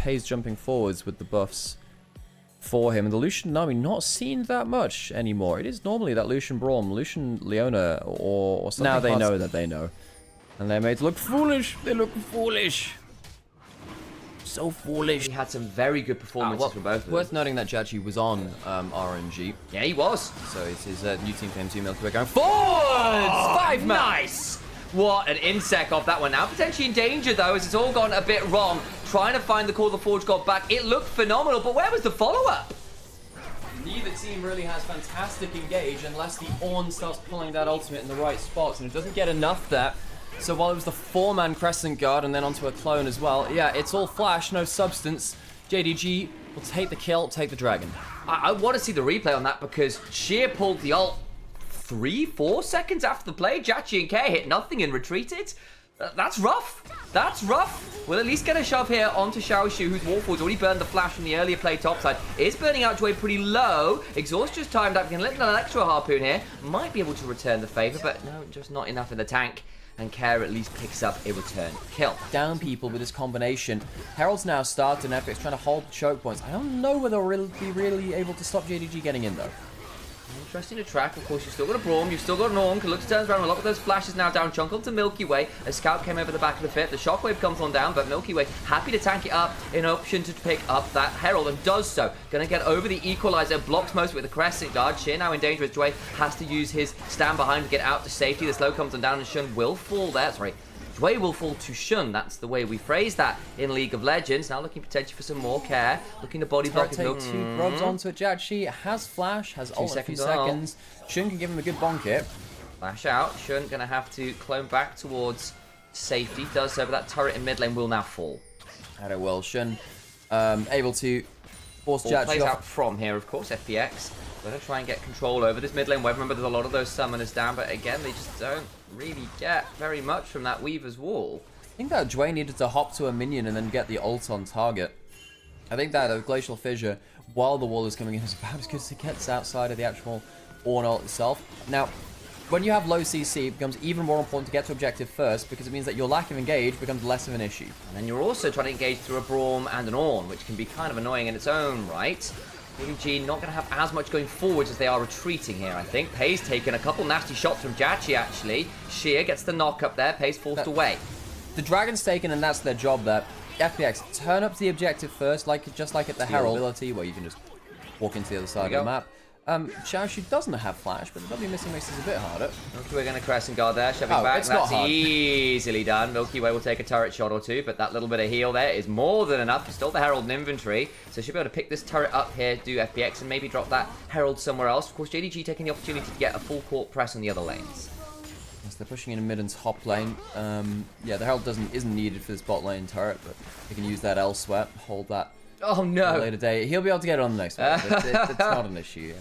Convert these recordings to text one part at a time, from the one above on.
Pace jumping forwards with the buffs for him. And the Lucian Nami not seen that much anymore. It is normally that Lucian Braum, Lucian Leona, or something. Now they know that they know. And their mates look foolish. They look foolish. So foolish. He had some very good performances from both of them. Worth noting that Jachi was on RNG. Yeah, he was. So it's his new team for him, 2 Milky Way going forwards! 5 man. Nice! What an insec off that one. Now potentially in danger, though, as it's all gone a bit wrong. Trying to find the call the Forge got back. It looked phenomenal, but where was the follow-up? Neither team really has fantastic engage unless the Ornn starts pulling that ultimate in the right spots, and it doesn't get enough there. So while it was the 4-man Crescent Guard and then onto a clone as well, yeah, it's all flash, no substance. JDG will take the kill, take the dragon. I want to see the replay on that because Sheer pulled the ult 3-4 seconds after the play. Jachi and K hit nothing and retreated. That's rough. That's rough. We'll at least get a shove here onto Xiaoshu, whose Warford's already burned the flash from the earlier play topside. Is burning out Joy pretty low. Exhaust just timed up. Can let an Electro Harpoon here. Might be able to return the favor, but no, just not enough in the tank. And Care at least picks up a return kill. Down people with this combination. Herald's now started, and FPX trying to hold the choke points. I don't know whether they'll be really able to stop JDG getting in, though. Interesting to track. Of course, you've still got a Braum, you've still got an Ornn. Can look to turn around a lot with those flashes now down. Chunk onto Milky Way. A scout came over the back of the pit. The shockwave comes on down, but Milky Way happy to tank it up in option to pick up that Herald and does so. Gonna get over the equalizer, blocks most with the Crescent Guard. Sheer now in danger as Joy has to use his stand behind to get out to safety. The slow comes on down and Shun will fall there. Sorry. Joy will fall to Shun. That's the way we phrase that in League of Legends. Now looking potentially for some more Care. Looking to body block. Take 2 grubs onto it. Jachi has flash, has ult in a few seconds. Shun can give him a good bonk hit. Flash out. Shun gonna have to clone back towards safety. Does so, but that turret in mid lane will now fall. Had it well. Shun able to force Jachi plays off. out from here, of course. FPX gonna try and get control over this mid lane wave. Remember, there's a lot of those summoners down, but again, they just don't really get very much from that Weaver's wall. I think that Dwayne needed to hop to a minion and then get the ult on target. I think that a Glacial Fissure, while the wall is coming in, is about as good as it gets outside of the actual Ornn ult itself. Now, when you have low CC, it becomes even more important to get to objective first because it means that your lack of engage becomes less of an issue. And then you're also trying to engage through a Braum and an Ornn, which can be kind of annoying in its own right. JDG not going to have as much going forwards as they are retreating here, I think. Pei's taken a couple nasty shots from Jachi, actually. Sheer gets the knock up there. Pei's forced away. The Dragon's taken, and that's their job there. FPX, turn up to the objective first, just like at the Herald ability, where you can just walk into the other side of the map. Xiaoshu doesn't have flash, but the W missing makes this a bit harder. Milky Way going to Crescent Guard there, shoving back. That's easily done. Milky Way will take a turret shot or two, but that little bit of heal there is more than enough to stall the Herald in inventory. So she'll be able to pick this turret up here, do FPX, and maybe drop that Herald somewhere else. Of course, JDG taking the opportunity to get a full court press on the other lanes. Yes, they're pushing in mid and top lane. Yeah, the Herald isn't needed for this bot lane turret, but they can use that elsewhere, hold that. Oh no! Later day, he'll be able to get it on the next one. It's not an issue.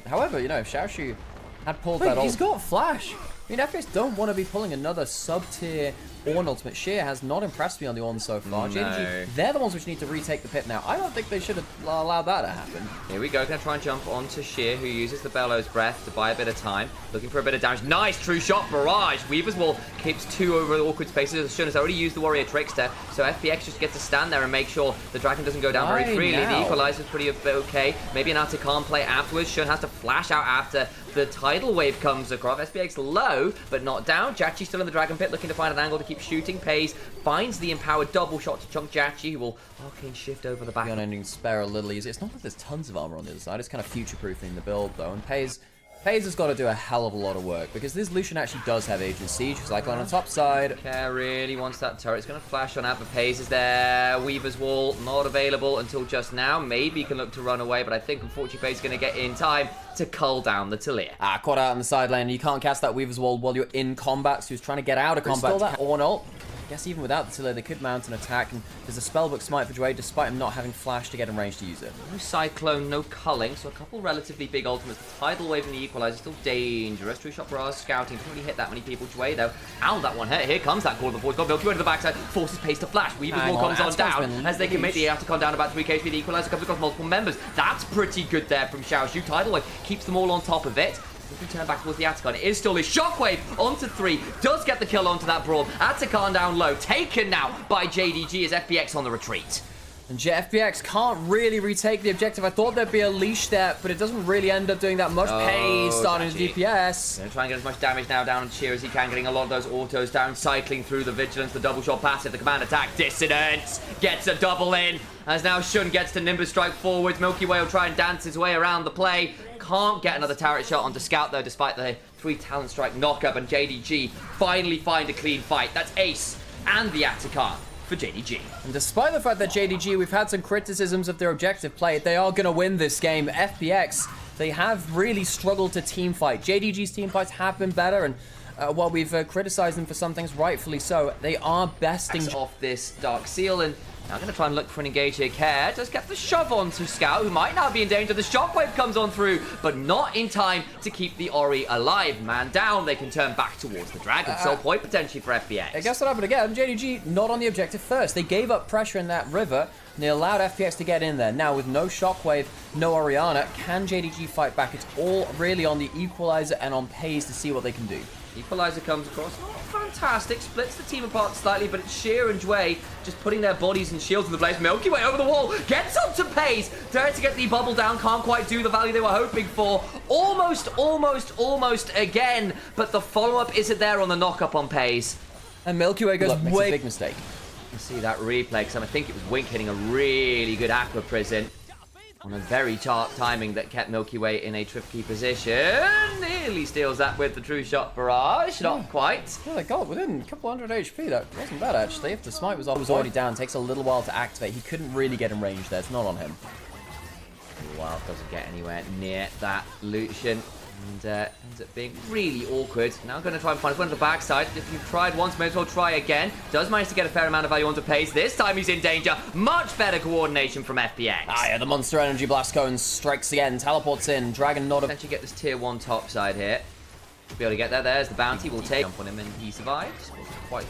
However, you know, if Xiaoshu had pulled that ult, he's got flash. I mean, FPX don't want to be pulling another sub-tier Ornn ultimate. Sheer has not impressed me on the Ornn so far. JDG, they're the ones which need to retake the pit now. I don't think they should have allowed that to happen. Here we go. Going to try and jump onto Sheer, who uses the Bellows Breath to buy a bit of time. Looking for a bit of damage. Nice true shot barrage. Weaver's Wall keeps 2 over the awkward spaces. Shun has already used the Warrior Trickster, so FPX just gets to stand there and make sure the Dragon doesn't go down very freely. The Equalizer's pretty okay. Maybe an Artican play afterwards. Shun has to flash out after the tidal wave comes across. SPX low, but not down. Jachi still in the Dragon Pit, looking to find an angle to keep shooting. Pei's finds the empowered double shot to chunk Jachi, who will arcane shift over the back. The unending spare a little easy. It's not that there's tons of armor on the other side. It's kind of future-proofing the build, though. And Pei's has got to do a hell of a lot of work, because this Lucian actually does have agency. Cyclone on top side. Care really wants that turret. It's going to flash on out, but Pei's is there. Weaver's Wall not available until just now. Maybe he can look to run away, but I think unfortunately Pei's going to get in time to cull down the Talia. Caught out on the side lane. You can't cast that Weaver's Wall while you're in combat, so he's trying to get out of combat. That Ornn ult. I guess even without the Talia, they could mount an attack, and there's a spellbook smite for Dwayne, despite him not having flash to get in range to use it. No Cyclone, no culling, so a couple relatively big ultimates. The Tidal Wave and the Equalizer still dangerous. True Shot Barrage scouting, doesn't really hit that many people. Dwayne though, ow, that one hit. Here comes that Call of the Force. Got Milky Way to the backside, forces Pace to flash. Weaver's Wall comes on down, as they can make the Articon down about 3 HP. The Equalizer comes across multiple members. That's pretty good there from Xiaoshu. Tidal Wave keeps them all on top of it. If we turn back towards the Atacon, it is still a Shockwave onto 3. Does get the kill onto that Braum. Atacon down low. Taken now by JDG as FPX on the retreat. And FPX can't really retake the objective. I thought there'd be a leash there, but it doesn't really end up doing that much. Pace starting his DPS. Gonna try and get as much damage now down on Sheer as he can, getting a lot of those autos down, cycling through the Vigilance, the double shot passive, the command attack, Dissonance, gets a double in, as now Shun gets to Nimbus strike forwards. Milky Way will try and dance his way around the play. Can't get another turret shot onto Scout though, despite the 3 talent strike knockup, and JDG finally find a clean fight. That's Ace and the Atacant for JDG. And despite the fact that JDG, we've had some criticisms of their objective play, they are going to win this game. FPX, they have really struggled to team fight. JDG's team fights have been better, and while we've criticized them for some things, rightfully so, they are besting off this Dark Seal, and now going to try and look for an engage here. Care just get the shove on to Scout, who might now be in danger. The shockwave comes on through, but not in time to keep the Ori alive. Man down, they can turn back towards the Dragon. Sole point potentially for FPX. I guess what happened again, JDG not on the objective first. They gave up pressure in that river, and they allowed FPX to get in there. Now, with no shockwave, no Orianna, can JDG fight back? It's all really on the equalizer and on Pays to see what they can do. Equalizer comes across, not fantastic, splits the team apart slightly, but it's Sheer and Dway just putting their bodies and shields in the place. Milky Way over the wall, gets up to Pays, tries to get the bubble down, can't quite do the value they were hoping for. Almost again, but the follow-up isn't there on the knock-up on Pays. And Milky Way goes makes a big mistake. You can see that replay, because I think it was Wink hitting a really good Aqua Prison on a very sharp timing that kept Milky Way in a tricky position. Nearly steals that with the true shot barrage. Not quite. Yeah, they got within a couple hundred HP. That wasn't bad, actually. If the smite was already down, takes a little while to activate. He couldn't really get in range there. It's not on him. Wild doesn't get anywhere near that Lucian. And ends up being really awkward. Now going to try and find one on the backside. If you've tried once, may as well try again. Does manage to get a fair amount of value onto Pace. This time he's in danger. Much better coordination from FPX. Ah, yeah, the Monster Energy Blast Cone strikes again. Teleports in. Dragon not a... Potentially get this tier 1 top side here. Be able to get there. There's the bounty. We'll take jump on him and he survives. Quite...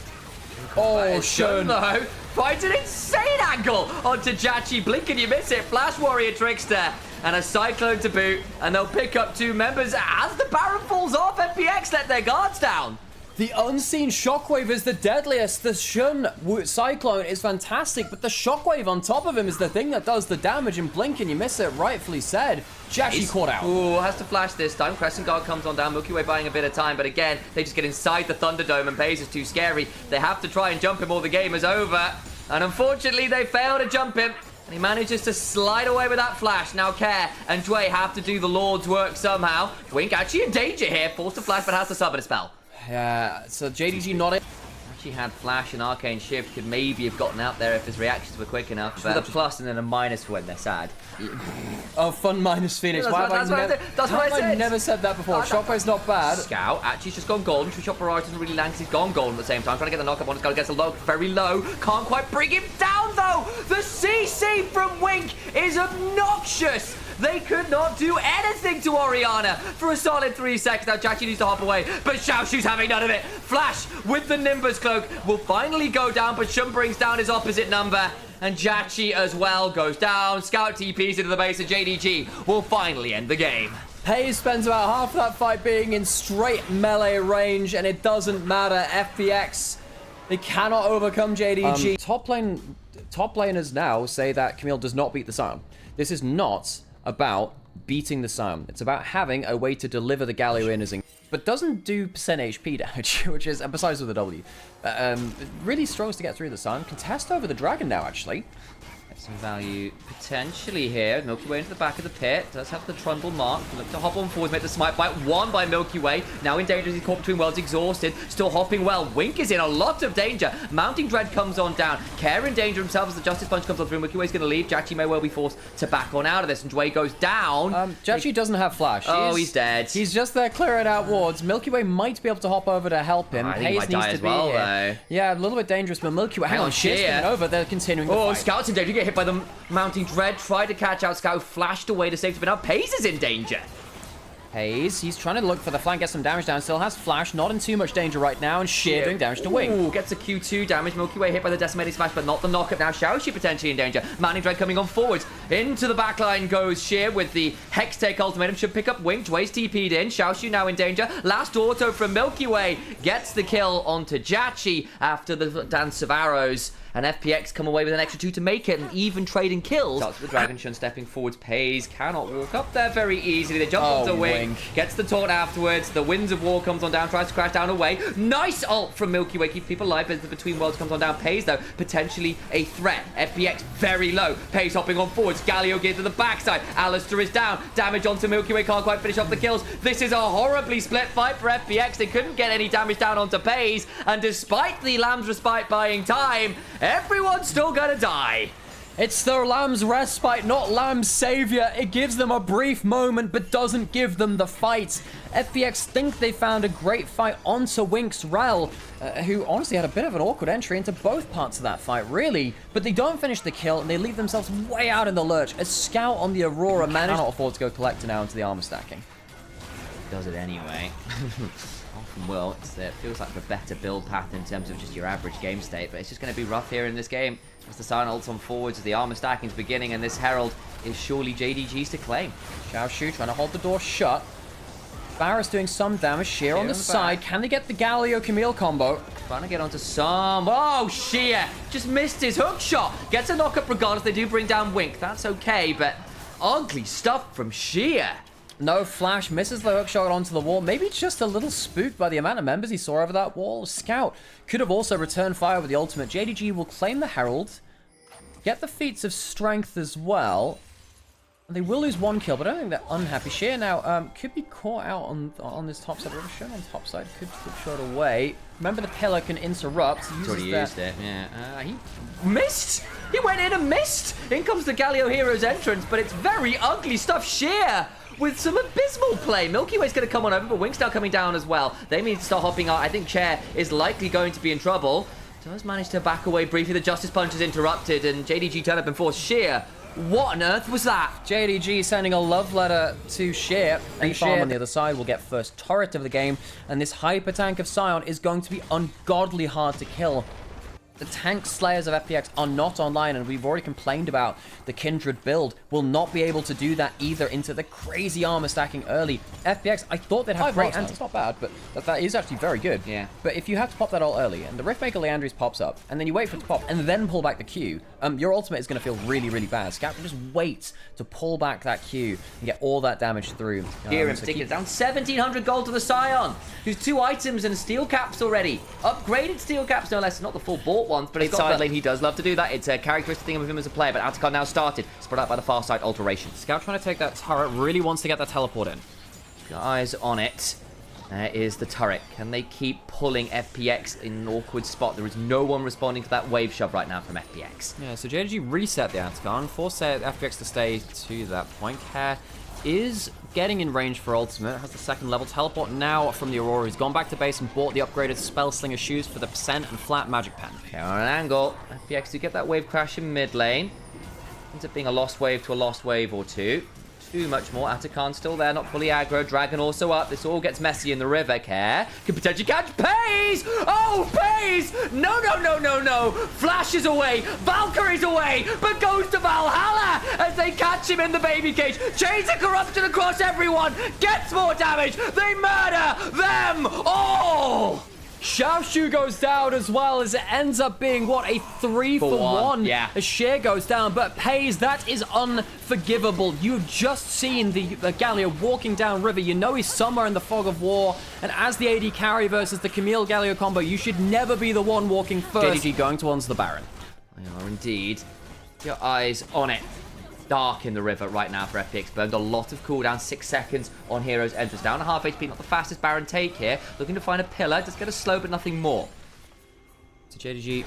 Oh, Shun though. Finds an insane angle onto Jachi. Blink and you miss it. Flash Warrior Trickster. And a Cyclone to boot. And they'll pick up 2 members as the Baron falls off. FPX let their guards down. The unseen Shockwave is the deadliest. The Shun Cyclone is fantastic, but the Shockwave on top of him is the thing that does the damage. And blink and you miss it, rightfully said. Jachi caught out. Ooh, has to flash this time. Crescent Guard comes on down. Milky Way buying a bit of time, but again, they just get inside the Thunderdome and Pays is too scary. They have to try and jump him or the game is over. And unfortunately, they fail to jump him. And he manages to slide away with that flash. Now Care and Dway have to do the Lord's work somehow. Wink actually in danger here. Forced to flash, but has to summon a spell. Yeah, so JDG not it. Actually had Flash and Arcane Shift, could maybe have gotten out there if his reactions were quick enough. With a plus and then a minus for when they're sad. Oh, fun minus Phoenix. Yeah, Why have I never said that before? Shockwave's not bad. Scout actually just gone golden. True Shot Barrage doesn't really land because he's gone golden at the same time. Trying to get the knock up on his guy, gets a low, very low. Can't quite bring him down though. The CC from Wink is obnoxious. They could not do anything to Orianna for a solid 3 seconds. Now Jachi needs to hop away, but Xiaoshu's having none of it. Flash with the Nimbus Cloak will finally go down, but Shun brings down his opposite number. And Jachi as well goes down. Scout TPs into the base of JDG will finally end the game. Pays spends about half of that fight being in straight melee range, and it doesn't matter. FPX, they cannot overcome JDG. Top laners now say that Camille does not beat the Sion. This is not about beating the Sion. It's about having a way to deliver the Galio but doesn't do percent HP damage, which is, besides with the W, really struggles to get through the Sion. Contest over the Dragon now, actually. Some value potentially here. Milky Way into the back of the pit. Does have the Trundle mark. Look to hop on forward, make the smite bite. One by Milky Way. Now in danger as he's caught between worlds, exhausted. Still hopping well. Wink is in a lot of danger. Mounting Dread comes on down. Care in danger himself as the Justice Punch comes on through. Milky Way's going to leave. Jachi may well be forced to back on out of this. And Dway goes down. Jachi doesn't have Flash. He's dead. He's just there clearing out wards. Milky Way might be able to hop over to help him. I think he might die as well, though. Yeah, a little bit dangerous, but Milky Way... Hang on, Sheer's coming over. They're continuing the fight. Scout's in danger. You get hit by the Mounting Dread, tried to catch out Scout, flashed away to safety, but now Pays is in danger. Pays, he's trying to look for the flank, get some damage down, still has Flash, not in too much danger right now, and Sheer doing damage to Wing. Ooh, gets a Q2 damage, Milky Way hit by the Decimating Smash, but not the knockup now. Xiaoxi potentially in danger. Mounting Dread coming on forwards. Into the backline goes Sheer with the Hex Take ultimatum, should pick up Wing. Dway's TP'd in, Xiaoxi now in danger. Last auto from Milky Way, gets the kill onto Jachi after the dance of arrows. and FPX come away with an extra 2 to make it, and even trading kills. Starts with the Dragon Shun stepping forwards. Pays cannot walk up there very easily. They jump off the wing, gets the taunt afterwards. The Winds of War comes on down, tries to crash down away. Nice ult from Milky Way, keep people alive as the Between Worlds comes on down. Pays though, potentially a threat. FPX very low. Pays hopping on forwards. Galio geared to the backside. Alistair is down. Damage onto Milky Way, can't quite finish off the kills. This is a horribly split fight for FPX. They couldn't get any damage down onto Pays, and despite the Lamb's Respite buying time, everyone's still gonna die. It's the Lamb's Respite, not Lamb's Savior. It gives them a brief moment, but doesn't give them the fight. FPX think they found a great fight onto Winx Rel, who honestly had a bit of an awkward entry into both parts of that fight, really. But they don't finish the kill, and they leave themselves way out in the lurch. A scout on the Aurora cannot afford to go Collector now into the armor stacking. Does it anyway. Often will. It feels like the better build path in terms of just your average game state, but it's just going to be rough here in this game. As the Sion ults on forwards, as the armor stacking's beginning, and this Herald is surely JDG's to claim. Xiaoshu trying to hold the door shut. Barris doing some damage. Sheer on the side. Can they get the Galio Camille combo? Trying to get onto some. Oh, Sheer just missed his hook shot. Gets a knock-up regardless. They do bring down Wink. That's okay, but ugly stuff from Sheer. No flash, misses the hook shot onto the wall. Maybe just a little spooked by the amount of members he saw over that wall. Scout could have also returned fire with the ultimate. JDG will claim the Herald, get the feats of strength as well. They will lose one kill, but I don't think they're unhappy. Sheer now could be caught out on this top side. River Shun on top side could flip shot away. Remember, the pillar can interrupt. He's already used it, yeah. He missed! He went in and missed! In comes the Galio Hero's entrance, but it's very ugly stuff. Sheer with some abysmal play. Milky Way's going to come on over, but Wink's now coming down as well. They need to start hopping out. I think Chair is likely going to be in trouble. Does manage to back away briefly. The Justice Punch is interrupted, and JDG turn up and force Sheer. What on earth was that? JDG sending a love letter to Sheer. And Sheer on the other side will get first turret of the game, and this hyper tank of Sion is going to be ungodly hard to kill. The tank slayers of FPX are not online, and we've already complained about the Kindred build. Will not be able to do that either into the crazy armor stacking early. FPX, I thought they'd have great anti. It's not bad, but that is actually very good. Yeah. But if you have to pop that ult early, and the Riftmaker Leandris pops up, and then you wait for it to pop, and then pull back the Q, your ultimate is going to feel really, really bad. Scout can just wait to pull back that Q and get all that damage through. Here in particular, down 1,700 gold to the Sion, who's 2 items and steel caps already. Upgraded steel caps, no less. Not the full bought ones, but he's got side lane. He does love to do that. It's a characteristic thing of him as a player, but Atacon now started. Spread out by the far side alteration. Scout trying to take that turret, really wants to get that teleport in. Eyes on it. There is the turret. Can they keep pulling FPX in an awkward spot? There is no one responding to that wave shove right now from FPX. Yeah, so JDG reset the Atacon, forced FPX to stay to that point. Care is getting in range for ultimate, has the second level teleport now from the Aurora. He's gone back to base and bought the upgraded Spell Slinger shoes for the percent and flat magic pen. Care on an angle. FPX do get that wave crash in mid lane. Ends up being a lost wave to a lost wave or two. Too much more. Atacon still there, not fully aggro. Dragon also up. This all gets messy in the river. Care could potentially catch Pays! Oh, Pays! No, no, no, no, no! Flashes away. Valkyrie's away, but goes to Valhalla as they catch him in the baby cage. Chains of corruption across everyone. Gets more damage. They murder them all! Xiaoshu goes down as well, as it ends up being, what, a 3-for-1. Yeah. A Sheer goes down, but Pays, that is unforgivable. You've just seen the Galio walking down river. You know he's somewhere in the fog of war, and as the AD carry versus the Camille Galio combo, you should never be the one walking first. JDG going towards the Baron. They are indeed. Your eyes on it. Dark in the river right now for FPX. Burned a lot of cooldown, 6 seconds on Hero's entrance. Down to half HP, not the fastest Baron take here. Looking to find a pillar, just get a slow, but nothing more. So JDG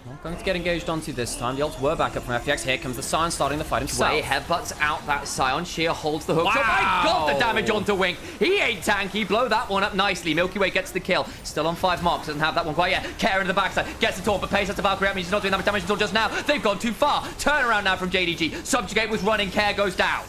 not going to get engaged onto this time. The ults were back up from FPX. Here comes the Sion starting the fight himself. Way headbutts out that Sion. Sheer holds the hook. Wow. So my God, the damage onto Wink. He ain't tanky. Blow that one up nicely. Milky Way gets the kill. Still on 5 marks. Doesn't have that one quite yet. Care in the backside. Gets the taunt, but Pays has to Valkyrie. That means he's not doing that much damage until just now. They've gone too far. Turnaround now from JDG. Subjugate with running. Care goes down.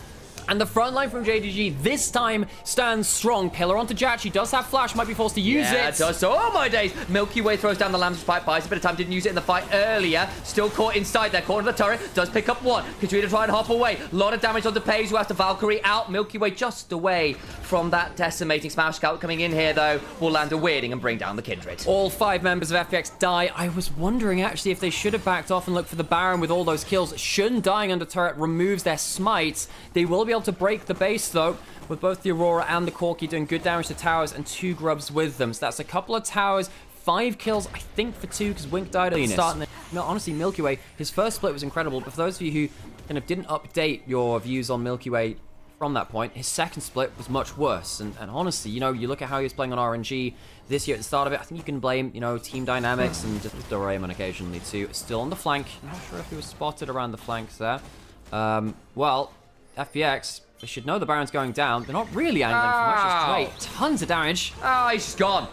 And the front line from JDG this time stands strong. Pillar onto Jachi. Does have flash. Might be forced to use it. Yeah, it does. So, oh my days. Milky Way throws down the Lamb's pipe. Buys a bit of time. Didn't use it in the fight earlier. Still caught inside there. Caught in the turret. Does pick up one. Katrina try and hop away. A lot of damage on the Pays, who has to Valkyrie out. Milky Way just away from that decimating Smash. Scout coming in here, though, will land a weirding and bring down the Kindred. All 5 members of FPX die. I was wondering, actually, if they should have backed off and looked for the Baron with all those kills. Shun dying under turret removes their smite. They will be able to break the base, though, with both the Aurora and the Corki doing good damage to towers and 2 grubs with them. So that's a couple of towers, 5 kills, I think, for 2, because Wink died at the start. No, honestly, Milky Way, his first split was incredible, but for those of you who kind of didn't update your views on Milky Way from that point, his second split was much worse. And honestly, you know, you look at how he was playing on RNG this year at the start of it, I think you can blame, you know, team dynamics and just Doraemon occasionally too. Still on the flank. I'm not sure if he was spotted around the flanks there. Well, FPX, they should know the Baron's going down. They're not really angling for much, just wait. Tons of damage. Oh, he's just gone.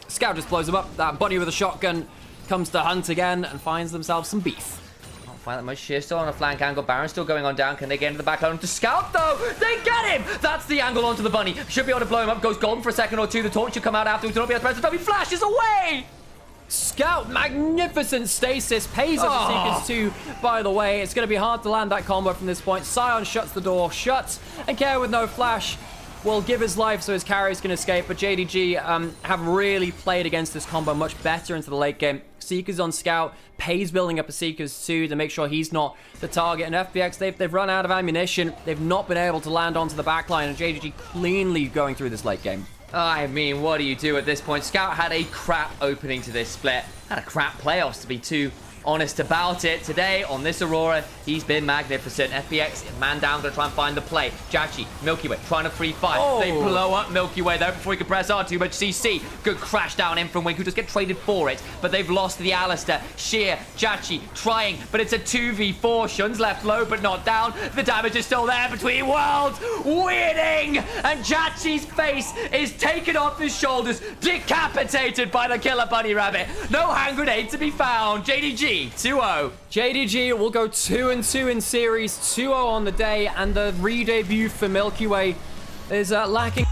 Scout just blows him up. That bunny with a shotgun comes to hunt again and finds themselves some beef. Can't find that much. Sheer still on a flank angle. Baron still going on down. Can they get into the back line? To Scout, though. They get him. That's the angle onto the bunny. Should be able to blow him up. Goes golden for a second or two. The taunt should come out afterwards. Don't be able to press. He flashes away. Scout, magnificent stasis, pays up the Seekers too, by the way. It's going to be hard to land that combo from this point. Sion shuts the door, shut, and Care with no flash will give his life so his carries can escape, but JDG have really played against this combo much better into the late game. Seekers on Scout, Pays building up a Seekers too to make sure he's not the target, and FPX, they've run out of ammunition. They've not been able to land onto the backline, and JDG cleanly going through this late game. I mean, what do you do at this point? Scout had a crap opening to this split. Had a crap playoffs, to be too honest about it. Today, on this Aurora, he's been magnificent. FPX, man down, gonna try and find the play. Jachi, Milky Way, trying to free fight. Oh. They blow up Milky Way there before he can press on too much. CC, good crash down in from Wink, who just get traded for it. But they've lost the Alistair. Sheer, Jachi, trying, but it's a 2v4. Shun's left low, but not down. The damage is still there between worlds. Weirding! And Jachi's face is taken off his shoulders, decapitated by the killer bunny rabbit. No hand grenade to be found. JDG 2-0. JDG will go 2-2 in series, 2-0 on the day, and the re-debut for Milky Way is lacking.